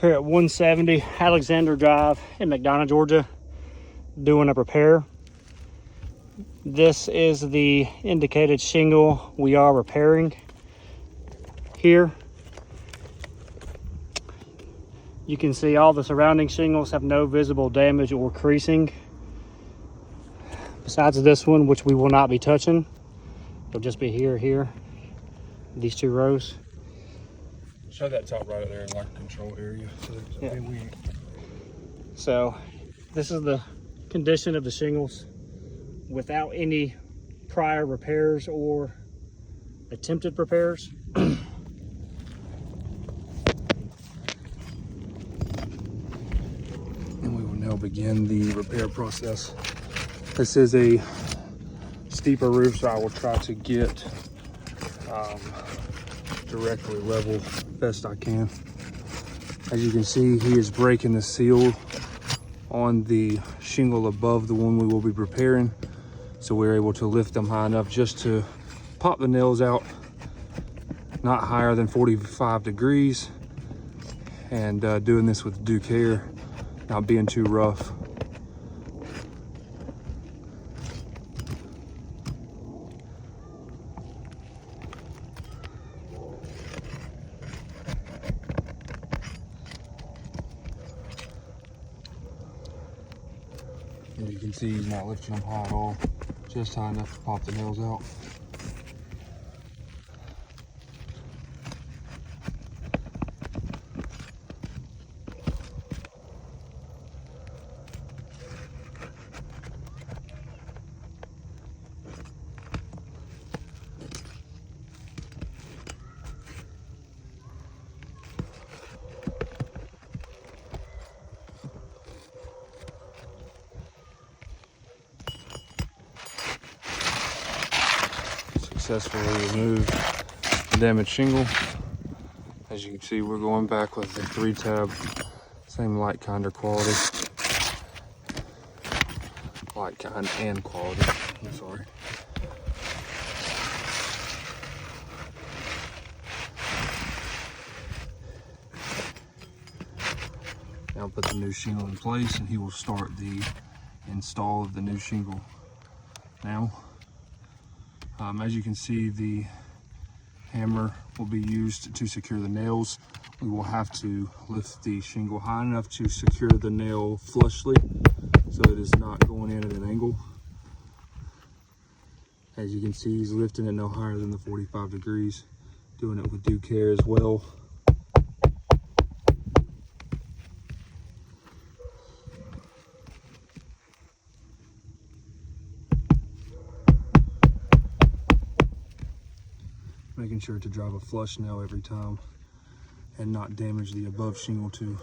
Here at 170 Alexander Drive in McDonough, Georgia, doing a repair. This is the indicated shingle we are repairing here. You can see all the surrounding shingles have no visible damage or creasing. Besides this one, which we will not be touching. It'll just be here, these two rows. Show that top right there in like a control area. So this is the condition of the shingles without any prior repairs or attempted repairs. And we will now begin the repair process. This is a steeper roof, so I will try to get directly level best I can. As you can see, he is breaking the seal on the shingle above the one we will be repairing, so we're able to lift them high enough just to pop the nails out, not higher than 45 degrees, and doing this with due care, not being too rough. As you can see, he's not lifting them high at all, just high enough to pop the nails out. Successfully removed the damaged shingle. As you can see, we're going back with the 3-tab, same light kind or quality. Light kind and quality, I'm sorry. Now put the new shingle in place and he will start the install of the new shingle now. As you can see, the hammer will be used to secure the nails. We will have to lift the shingle high enough to secure the nail flushly so it is not going in at an angle. As you can see, he's lifting it no higher than the 45 degrees, doing it with due care as well. Making sure to drive a flush nail every time and not damage the above shingle too.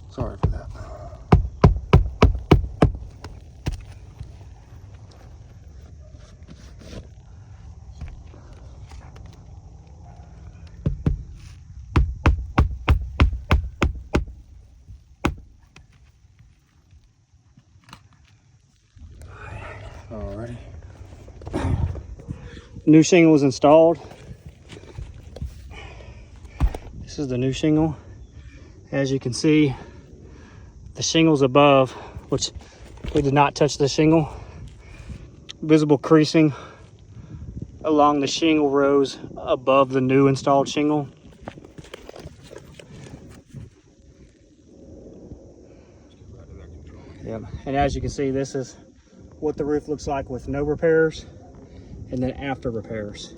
Sorry for that. Alrighty. New shingle was installed. This is the new shingle. As you can see, the shingles above, which we did not touch the shingle, visible creasing along the shingle rows above the new installed shingle. Yep. And as you can see, this is what the roof looks like with no repairs and then after repairs.